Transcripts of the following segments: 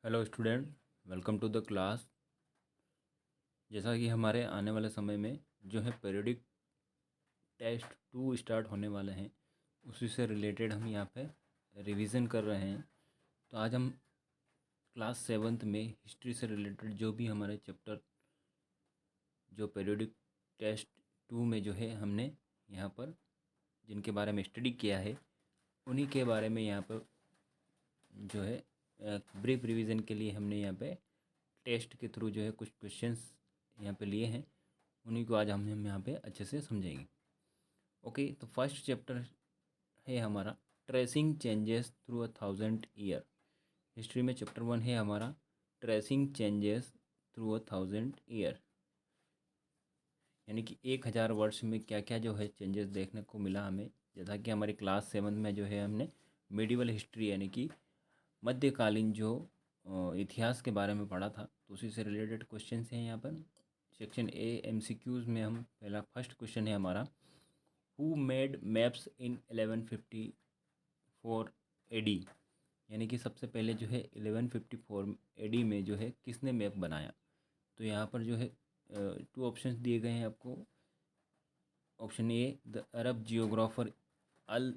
Hello student, welcome to the class. जैसा कि हमारे आने वाले समय में जो है पीरियडिक टेस्ट 2 स्टार्ट होने वाले हैं, उसी से रिलेटेड हम यहाँ पे रिवीजन कर रहे हैं। तो आज हम क्लास 7th में हिस्ट्री से रिलेटेड जो भी हमारे चैप्टर जो पीरियडिक टेस्ट 2 में जो है हमने यहाँ पर जिनके बारे में स्टडी किया है, उन्हीं के बारे में यहाँ पर जो है ब्रीफ रिवीजन के लिए हमने यहाँ पे टेस्ट के थ्रू जो है कुछ क्वेश्चंस यहाँ पे लिए हैं। उन्हीं को आज हम यहाँ पे अच्छे से समझेंगे। ओके, तो फर्स्ट चैप्टर है हमारा tracing changes through 1000 year. History में चैप्टर 1 है हमारा ट्रेसिंग चेंजेस थ्रू 1000 ईयर, यानी कि 1000 वर्ष में क्या क्या जो है चेंजेस देखने को मिला हमें। जैसा कि हमारी क्लास 7 में जो है हमने मिडिवल हिस्ट्री यानी कि मध्यकालीन जो इतिहास के बारे में पढ़ा था, तो उसी से रिलेटेड क्वेश्चन हैं यहाँ पर। सेक्शन ए एमसीक्यूज़ में हम पहला फर्स्ट क्वेश्चन है हमारा, who made maps in 1154 AD, यानी कि सबसे पहले जो है 1154 एडी में जो है किसने मैप बनाया। तो यहाँ पर जो है 2 ऑप्शंस दिए गए हैं आपको। Option A the Arab geographer al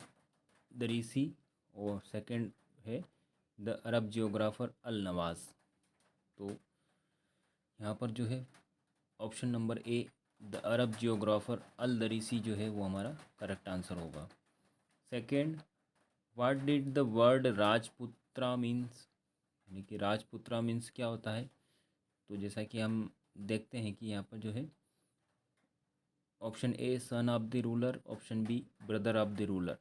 Idrisi, और सेकंड है the Arab geographer al Nawaz. तो यहाँ पर जो है option number A the Arab geographer al Idrisi जो है वो हमारा करेक्ट आंसर होगा। Second, what did the word Rajputra means, यानी कि राजपुत्रा मीन्स क्या होता है। तो जैसा कि हम देखते हैं कि यहाँ पर जो है option A son of the ruler, option B brother of the ruler.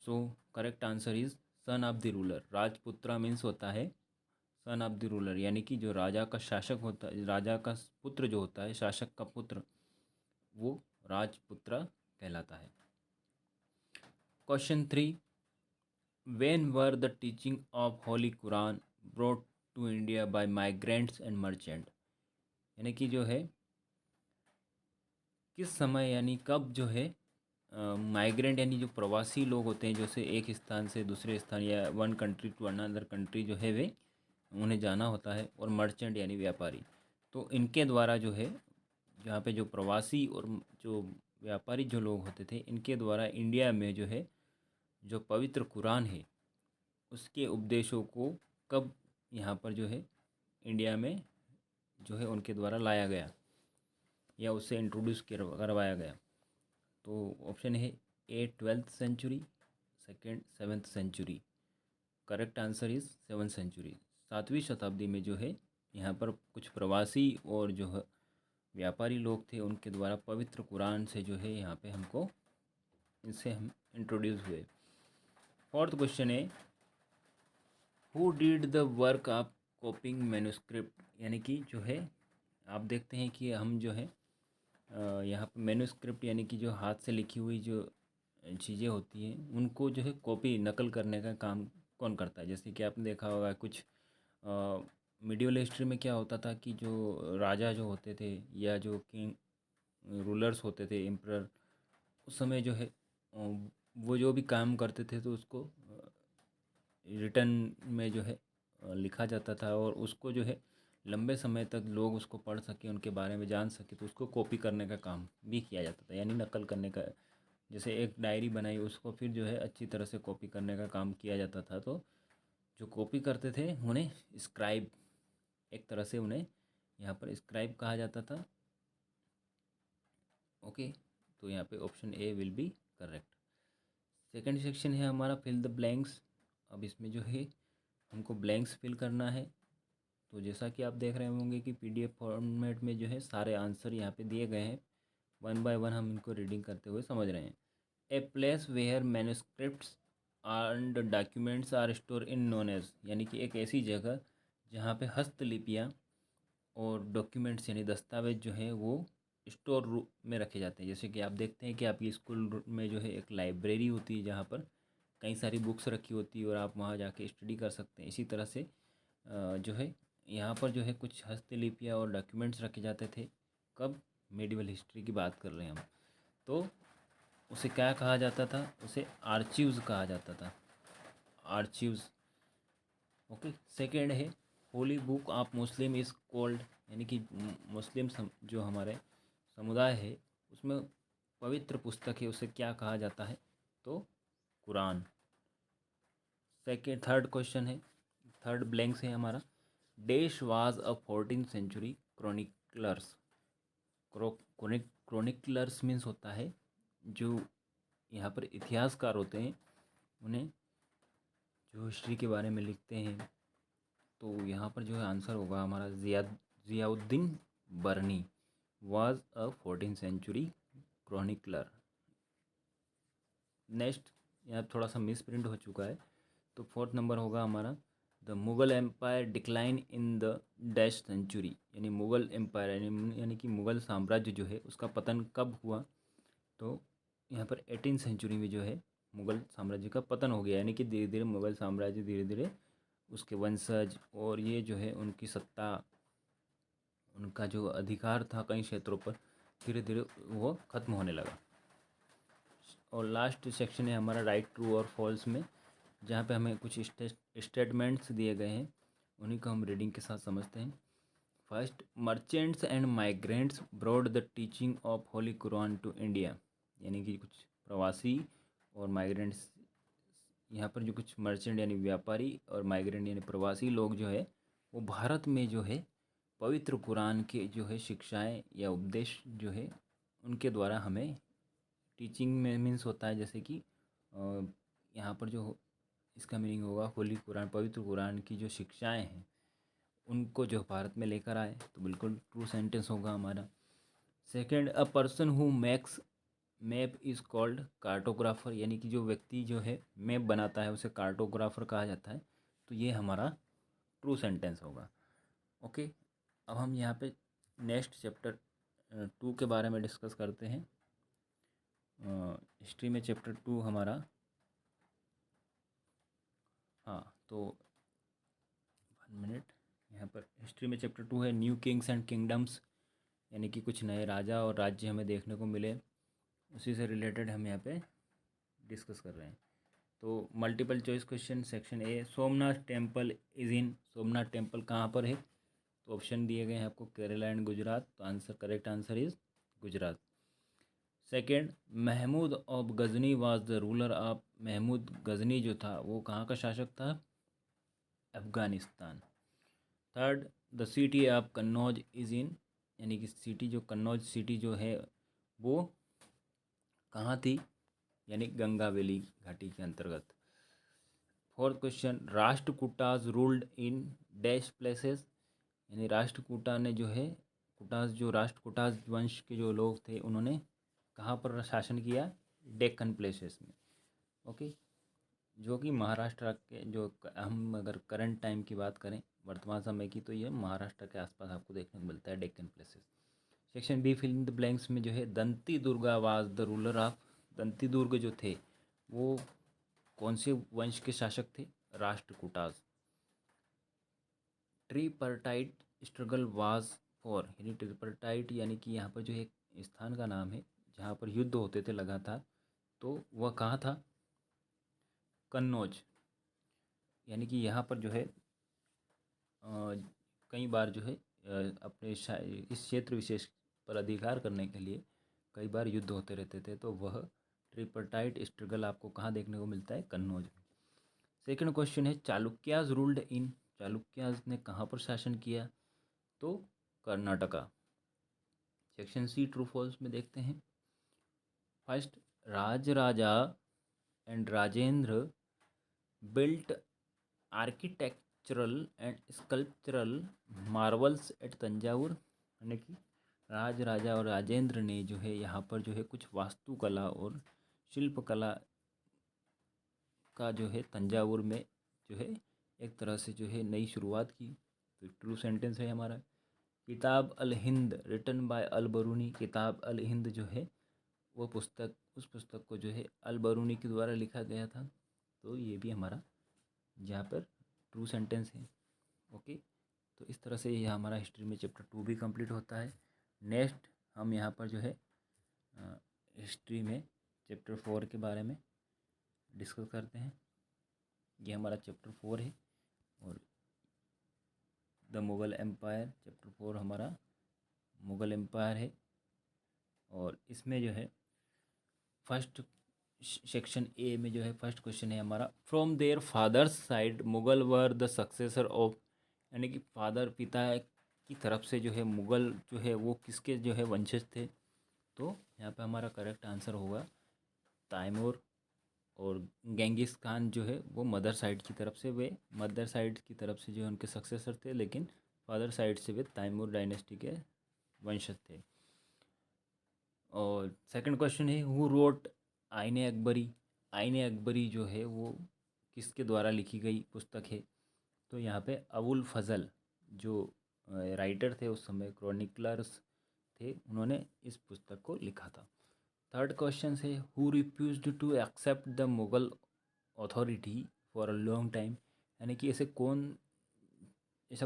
So correct answer is son of the ruler. Rajputra means होता है सन ऑफ द रूलर, यानी कि जो राजा का शासक होता है, राजा का पुत्र जो होता है, शासक का पुत्र, वो राजपुत्र कहलाता है। Question 3, when were the teaching of holy Quran brought to India by migrants and merchant, यानी कि जो है किस समय यानी कब जो है माइग्रेंट यानी जो प्रवासी लोग होते हैं, जैसे एक स्थान से दूसरे स्थान या one country to another country जो है वे उन्हें जाना होता है, और मर्चेंट यानी व्यापारी, तो इनके द्वारा जो है जहाँ पे जो प्रवासी और जो व्यापारी जो लोग होते थे, इनके द्वारा इंडिया में जो है जो पवित्र कुरान है उसके उपदेशों को कब यहाँ पर जो है इंडिया में जो है उनके द्वारा लाया गया या उससे इंट्रोड्यूस करवाया गया। तो ऑप्शन है A 12th century, second 7th century. Correct answer is 7th century. 7वीं शताब्दी में जो है यहाँ पर कुछ प्रवासी और जो है व्यापारी लोग थे, उनके द्वारा पवित्र कुरान से जो है यहाँ पे हमको इनसे हम इंट्रोड्यूस हुए। फोर्थ क्वेश्चन है, who did the work of कॉपिंग manuscript, यानी कि जो है आप देखते हैं कि हम जो है यहाँ पर मैन्युस्क्रिप्ट यानी कि जो हाथ से लिखी हुई जो चीज़ें होती हैं उनको जो है कॉपी नकल करने का काम कौन करता है। जैसे कि आपने देखा होगा कुछ मिडिवल हिस्ट्री में क्या होता था कि जो राजा जो होते थे या जो किंग रूलर्स होते थे, एम्परर, उस समय जो है वो जो भी काम करते थे तो उसको रिटर्न में जो है लिखा जाता था, और उसको जो है लंबे समय तक लोग उसको पढ़ सकें, उनके बारे में जान सके, तो उसको कॉपी करने का काम भी किया जाता था, यानी नकल करने का। जैसे एक डायरी बनाई, उसको फिर जो है अच्छी तरह से कॉपी करने का काम किया जाता था। तो जो कॉपी करते थे उन्हें स्क्राइब, एक तरह से उन्हें यहाँ पर स्क्राइब कहा जाता था। ओके, तो यहाँ पे option A will be correct. Second section है हमारा फिल द ब्लैंक्स। अब इसमें जो है हमको ब्लैंक्स फिल करना है। तो जैसा कि आप देख रहे होंगे कि पीडीएफ फॉर्मेट में जो है सारे आंसर यहाँ पे दिए गए हैं, वन बाय वन हम इनको रीडिंग करते हुए समझ रहे हैं। A place where manuscripts and documents are store in known as, यानी कि एक ऐसी जगह जहाँ पे हस्तलिपियाँ और डॉक्यूमेंट्स यानी दस्तावेज जो है वो स्टोर रूम में रखे जाते हैं। जैसे कि आप देखते हैं कि आपकी स्कूल में जो है एक लाइब्रेरी होती है जहाँ पर कई सारी बुक्स रखी होती है और आप वहाँ जाके स्टडी कर सकते हैं। इसी तरह से जो है यहाँ पर जो है कुछ हस्तलिपियाँ और डॉक्यूमेंट्स रखे जाते थे। कब? मेडिवल हिस्ट्री की बात कर रहे हैं हम। तो उसे क्या कहा जाता था? उसे आर्चीव्स कहा जाता था, आर्चीव्स। ओके। सेकेंड है Holi book of Muslim is called, यानी कि मुस्लिम जो हमारे समुदाय है उसमें पवित्र पुस्तक है उसे क्या कहा जाता है, तो कुरान। थर्ड क्वेश्चन है, थर्ड ब्लैंक्स है हमारा, dash was a 14th century chroniclers. Chroniclers means होता है जो यहाँ पर इतिहासकार होते हैं, उन्हें जो हिस्ट्री के बारे में लिखते हैं। तो यहाँ पर जो है आंसर होगा हमारा Ziauddin Barani was a 14th century chronicler. Next यहाँ थोड़ा सा मिस प्रिंट हो चुका है, तो फोर्थ नंबर होगा हमारा the Mughal empire decline in the dash century, यानी मुग़ल एम्पायर यानी कि मुग़ल साम्राज्य जो है उसका पतन कब हुआ, तो यहाँ पर 18th सेंचुरी में जो है मुग़ल साम्राज्य का पतन हो गया, यानी कि धीरे धीरे मुग़ल साम्राज्य धीरे धीरे उसके वंशज और ये जो है उनकी सत्ता, उनका जो अधिकार था कई क्षेत्रों पर, धीरे धीरे वो ख़त्म होने लगा। और लास्ट सेक्शन है हमारा राइट ट्रू और फॉल्स में, जहाँ पे हमें कुछ स्टेटमेंट्स दिए गए हैं, उन्हीं को हम रीडिंग के साथ समझते हैं। First, merchants and migrants brought the teaching of holy Quran to India, यानी कि कुछ प्रवासी और माइग्रेंट्स, यहाँ पर जो कुछ मर्चेंट यानी व्यापारी और माइग्रेंट यानी प्रवासी लोग जो है वो भारत में जो है पवित्र कुरान के जो है शिक्षाएं या उपदेश जो है उनके द्वारा हमें टीचिंग में मीन्स होता है, जैसे कि यहाँ पर जो इसका मीनिंग होगा होली कुरान, पवित्र कुरान की जो शिक्षाएं हैं उनको जो भारत में लेकर आए, तो बिल्कुल ट्रू सेंटेंस होगा हमारा। Second, a person who makes map is called cartographer, यानी कि जो व्यक्ति जो है मैप बनाता है उसे कार्टोग्राफर कहा जाता है, तो ये हमारा ट्रू सेंटेंस होगा। ओके, अब हम यहाँ पे नेक्स्ट चैप्टर 2 के बारे में डिस्कस करते हैं। हिस्ट्री में चैप्टर 2 हमारा, हाँ तो 1 मिनट, यहाँ पर हिस्ट्री में चैप्टर 2 है न्यू किंग्स एंड किंगडम्स, यानी कि कुछ नए राजा और राज्य हमें देखने को मिले, उसी से रिलेटेड हम यहाँ पे डिस्कस कर रहे हैं। तो multiple choice question, section A, Somnath temple is in, Somnath temple कहाँ पर है, तो ऑप्शन दिए गए हैं आपको केरला एंड गुजरात, तो answer correct answer is Gujarat. Second, Mahmud of Ghazni was the ruler of, Mahmud Ghazni जो था वो कहाँ का शासक था, Afghanistan. Third, the city of Kannauj is in, यानी कि सिटी जो कन्नौज सिटी जो है वो कहाँ थी, यानी गंगा वैली घाटी के अंतर्गत। Fourth question, Rashtrakutas ruled in dash places, यानी राष्ट्रकूटा ने जो है राष्ट्रकूटाज वंश के जो लोग थे उन्होंने कहाँ पर शासन किया, डेक्कन प्लेसेस में। ओके, जो कि महाराष्ट्र के जो हम अगर करंट टाइम की बात करें वर्तमान समय की, तो ये महाराष्ट्र के आसपास आपको देखने को मिलता है Deccan places. Section B, fill in the blanks में जो है Danti Durga was the ruler of, Danti Durg जो थे वो कौन से वंश के शासक थे, Rashtrakutas. Tripartite struggle was for, यानी ट्रिपर्टाइट यानी कि यहाँ पर जो एक स्थान का नाम है जहाँ पर युद्ध होते थे लगातार, तो वह कहाँ था, कन्नौज, यानी कि यहाँ पर जो है कई बार जो है अपने इस क्षेत्र विशेष पर अधिकार करने के लिए कई बार युद्ध होते रहते थे, तो वह ट्रिपर्टाइट स्ट्रगल आपको कहाँ देखने को मिलता है, कन्नौज में। सेकंड क्वेश्चन है चालुक्याज रूल्ड इन, चालुक्याज ने कहाँ पर शासन किया, तो Karnataka. Section C, true false में देखते हैं। First, Rajaraja and Rajendra built architectural and sculptural marvels at Thanjavur, यानी कि राज राजा और राजेंद्र ने जो है यहाँ पर जो है कुछ वास्तुकला और शिल्पकला का जो है तंजावुर में जो है एक तरह से जो है नई शुरुआत की, तो ट्रू सेंटेंस है हमारा। Kitab al Hind written by al Biruni, Kitab al Hind जो है वो पुस्तक, उस पुस्तक को जो है अल बरूनी के द्वारा लिखा गया था, तो ये भी हमारा जहाँ पर ट्रू सेंटेंस है। ओके, तो इस तरह से यह हमारा हिस्ट्री में चैप्टर 2 भी कंप्लीट होता है। नेक्स्ट हम यहाँ पर जो है हिस्ट्री में चैप्टर 4 के बारे में डिस्कस करते हैं। ये हमारा चैप्टर 4 है और द मुग़ल एम्पायर। चैप्टर 4 हमारा मुग़ल एम्पायर है। और इसमें जो है फर्स्ट सेक्शन ए में जो है फर्स्ट क्वेश्चन है हमारा, from their father's side Mughal were the successor of, यानी कि फादर पिता की तरफ से जो है मुग़ल जो है वो किसके जो है वंशज थे। तो यहाँ पे हमारा करेक्ट आंसर होगा तैमूर। और गेंगिस खान जो है वो मदर साइड की तरफ से, वे मदर साइड की तरफ से जो है उनके सक्सेसर थे, लेकिन फादर साइड से वे तैमूर डायनेस्टी के वंशज थे। और सेकंड क्वेश्चन है, हु रोट आइन अकबरी। आइन अकबरी जो है वो किसके द्वारा लिखी गई पुस्तक है। तो यहाँ पे अबुल फजल जो राइटर थे उस समय, क्रॉनिकलर्स थे, उन्होंने इस पुस्तक को लिखा था। थर्ड क्वेश्चन है, who refused to accept the Mughal authority for a long time, यानी कि ऐसा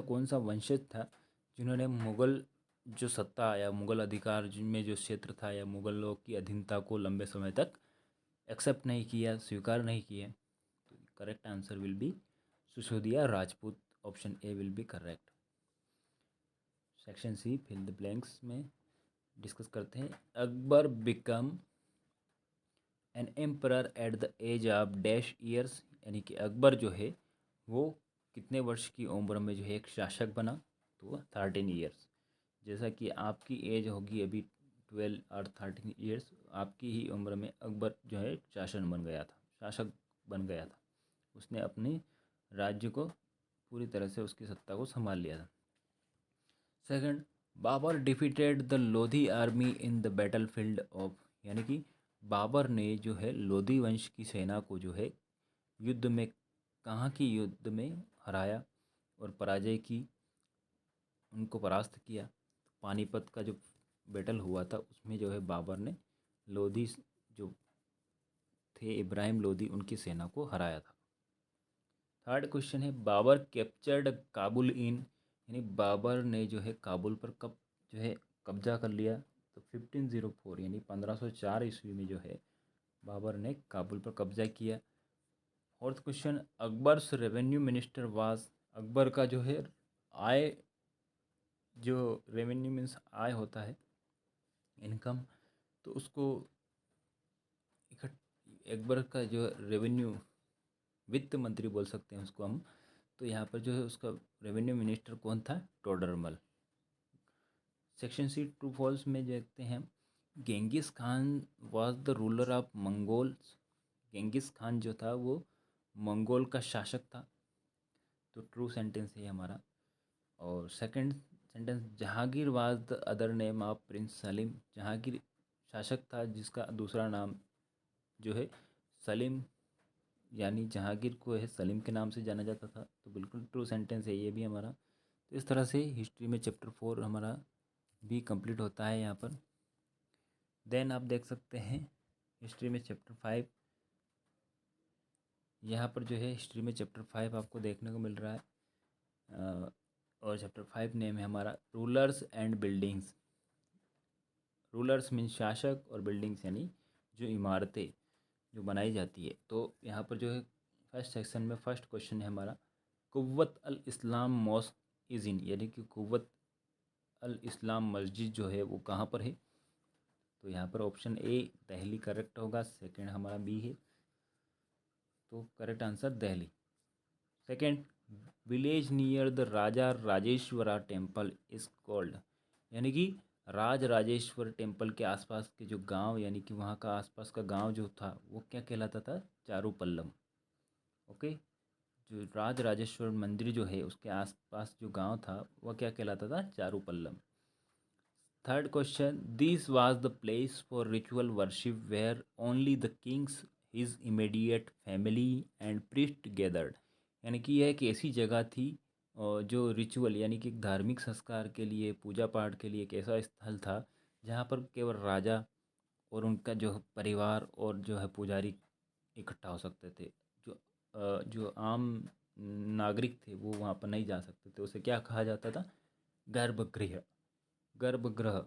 कौन सा वंशज था जिन्होंने मुग़ल जो सत्ता या मुग़ल अधिकार जिनमें जो क्षेत्र था या मुग़लों की अधीनता को लंबे समय तक एक्सेप्ट नहीं किया, स्वीकार नहीं किया। तो correct answer will be Sisodia Rajput. Option A will be correct. Section C fill the blanks में डिस्कस करते हैं। Akbar become an emperor at the age of dash years, यानी कि अकबर जो है वो कितने वर्ष की उम्र में जो है एक शासक बना। तो 13 ईयर्स। जैसा कि आपकी एज होगी अभी 12 और 13 ईयर्स, आपकी ही उम्र में अकबर जो है शासक बन गया था। उसने अपने राज्य को पूरी तरह से उसकी सत्ता को संभाल लिया था। Second, Babur defeated the Lodi army in the battlefield of, यानी कि बाबर ने जो है लोधी वंश की सेना को जो है युद्ध में, कहाँ की युद्ध में हराया और पराजय की, उनको परास्त किया। पानीपत का जो बैटल हुआ था उसमें जो है बाबर ने लोधी जो थे इब्राहिम लोधी उनकी सेना को हराया था। थर्ड क्वेश्चन है, बाबर कैप्चर्ड काबुल इन, यानी बाबर ने जो है काबुल पर कब जो है कब्जा कर लिया। तो 1504 यानी 1504 ईस्वी में जो है बाबर ने काबुल पर कब्जा किया। Fourth question, Akbar's revenue minister was, Akbar का जो है आय, जो रेवेन्यू मीन्स आय होता है, इनकम, तो उसको अकबर का जो रेवेन्यू, वित्त मंत्री बोल सकते हैं उसको हम। तो यहाँ पर जो है उसका रेवेन्यू मिनिस्टर कौन था, Todarmal. Section C true false में देखते हैं, Genghis Khan was the ruler of Mongols, Genghis Khan जो था वो मंगोल का शासक था। तो ट्रू सेंटेंस है हमारा। और second sentence, Jahangir was the other name of Prince Salim, Jahangir शासक था जिसका दूसरा नाम जो है सलीम, यानी जहांगीर को है सलीम के नाम से जाना जाता था। तो बिल्कुल ट्रू सेंटेंस है ये भी हमारा। तो इस तरह से हिस्ट्री में चैप्टर 4 हमारा भी कंप्लीट होता है यहाँ पर। देन आप देख सकते हैं हिस्ट्री में चैप्टर 5, यहाँ पर जो है हिस्ट्री में चैप्टर 5 आपको देखने को मिल रहा है। और चैप्टर 5 नेम है हमारा rulers and buildings. Rulers mean शासक और बिल्डिंग्स यानी जो इमारतें जो बनाई जाती है। तो यहाँ पर जो है फर्स्ट सेक्शन में फर्स्ट क्वेश्चन है हमारा, कुव्वत अल इस्लाम मॉस्क इज़ इन, यानी कि कुव्वत अल इस्लाम मस्जिद जो है वो कहाँ पर है। तो यहाँ पर ऑप्शन ए दिल्ली करेक्ट होगा। सेकंड हमारा बी है, तो correct answer Delhi. Second, village near the Raja Rajeshwara temple is called, यानी कि राज राजेश्वर टेम्पल के आसपास के जो गांव, यानी कि वहाँ का आसपास का गांव जो था वो क्या कहलाता था, चारूपल्लम। ओके, जो राज राजेश्वर मंदिर जो है उसके आसपास जो गांव था वह क्या कहलाता था, चारूपल्लम। Third question, this was the place for ritual worship where only the kings his immediate family and priest gathered, यानी कि यह एक ऐसी जगह थी जो रिचुअल यानी कि धार्मिक संस्कार के लिए, पूजा पाठ के लिए एक ऐसा स्थल था जहाँ पर केवल राजा और उनका जो परिवार और जो है पुजारी इकट्ठा हो सकते थे। जो आम नागरिक थे वो वहाँ पर नहीं जा सकते थे। उसे क्या कहा जाता था, गर्भगृह। गर्भगृह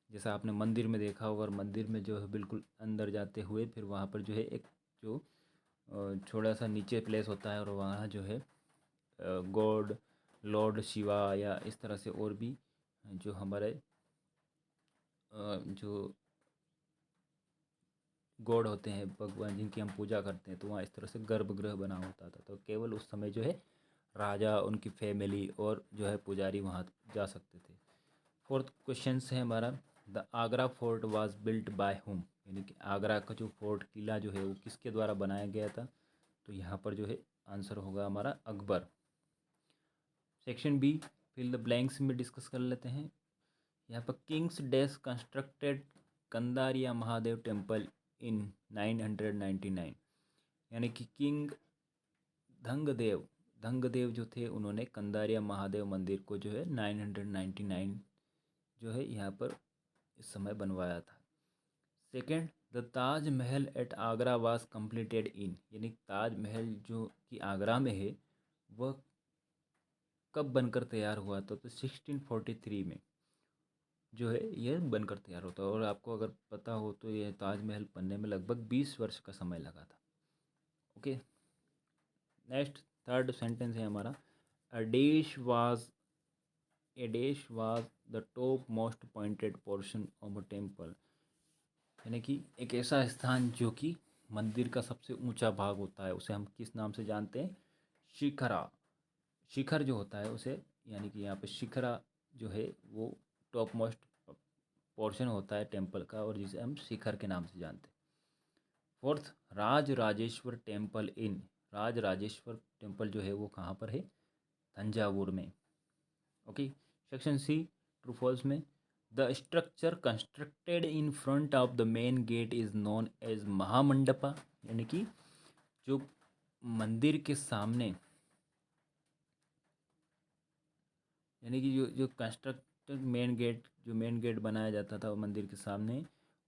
जैसा आपने मंदिर में देखा होगा, और मंदिर में जो है बिल्कुल अंदर जाते हुए फिर वहाँ पर जो है एक जो छोटा सा नीचे प्लेस होता है और वहाँ जो है गॉड लॉर्ड शिवा या इस तरह से और भी जो हमारे जो गॉड होते हैं, भगवान जिनकी हम पूजा करते हैं, तो वहाँ इस तरह से गर्भगृह बना होता था। तो केवल उस समय जो है राजा, उनकी फैमिली और जो है पुजारी वहाँ जा सकते थे। फोर्थ क्वेश्चन है हमारा, the Agra fort was built by whom, यानी कि आगरा का जो फोर्ट किला जो है वो किसके द्वारा बनाया गया था? तो यहाँ पर जो है आंसर होगा हमारा Akbar. Section B, fill the blanks में डिस्कस कर लेते हैं। यहाँ पर kings dash constructed Kandariya Mahadev temple in 999, यानी कि किंग धंगदेव धंगदेव जो थे उन्होंने कंदारिया महादेव मंदिर को जो है 999 जो है यहाँ पर इस समय बनवाया था। Second, the Taj Mahal at Agra was completed in, यानी ताज महल जो कि आगरा में है वह कब बनकर तैयार हुआ था? तो 1643 में जो है यह बनकर तैयार होता है। और आपको अगर पता हो तो यह ताजमहल बनने में लगभग 20 वर्ष का समय लगा था। ओके, नेक्स्ट थर्ड सेंटेंस है हमारा, अ dish was the top most pointed portion of a temple, यानी कि एक ऐसा स्थान जो कि मंदिर का सबसे ऊंचा भाग होता है, उसे हम किस नाम से जानते हैं? शिखरा। शिखर जो होता है उसे, यानी कि यहाँ पे शिखरा जो है वो टॉप मोस्ट पोर्शन होता है टेम्पल का, और जिसे हम शिखर के नाम से जानते हैं। Fourth, Raja Rajeshwara temple in, Raja Rajeshwara temple जो है वो कहाँ पर है? तंजावुर में। Okay, section C, true false में, the structure constructed in front of the main gate is known as Mahamandapa, यानी कि जो मंदिर के सामने, यानी कि जो कंस्ट्रक्टेड मेन गेट बनाया जाता था मंदिर के सामने,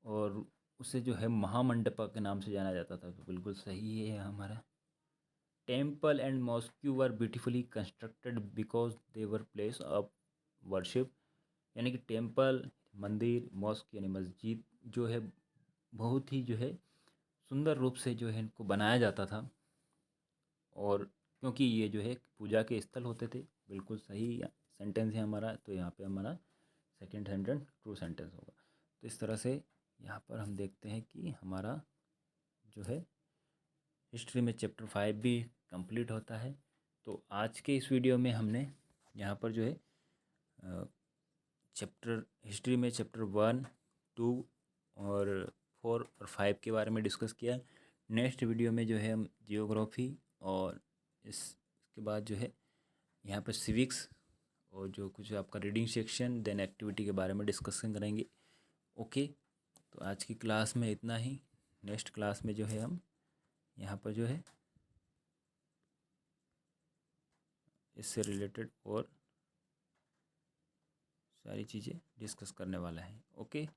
और उसे जो है महामंडपा के नाम से जाना जाता था। तो बिल्कुल सही है हमारा। Temple and mosque were beautifully constructed because they were place of worship, यानी कि टेम्पल, मंदिर, मॉस्क यानी मस्जिद जो है बहुत ही जो है सुंदर रूप से जो है इनको बनाया जाता था, और क्योंकि ये जो है पूजा के स्थल होते थे। बिल्कुल सही सेंटेंस है हमारा। तो यहाँ पे हमारा सेकंड सेंटेंस ट्रू सेंटेंस होगा। तो इस तरह से यहाँ पर हम देखते हैं कि हमारा जो है हिस्ट्री में चैप्टर 5 भी कंप्लीट होता है। तो आज के इस वीडियो में हमने यहाँ पर जो है चैप्टर हिस्ट्री में चैप्टर 1, 2 और 4 और 5 के बारे में डिस्कस किया। नेक्स्ट वीडियो में जो है हम जियोग्राफी और इसके बाद जो है यहाँ पर सिविक्स और जो कुछ आपका रीडिंग सेक्शन देन एक्टिविटी के बारे में डिस्कशन करेंगे। ओके, तो आज की क्लास में इतना ही। नेक्स्ट क्लास में जो है हम यहाँ पर जो है इससे रिलेटेड और सारी चीज़ें डिस्कस करने वाला है। ओके।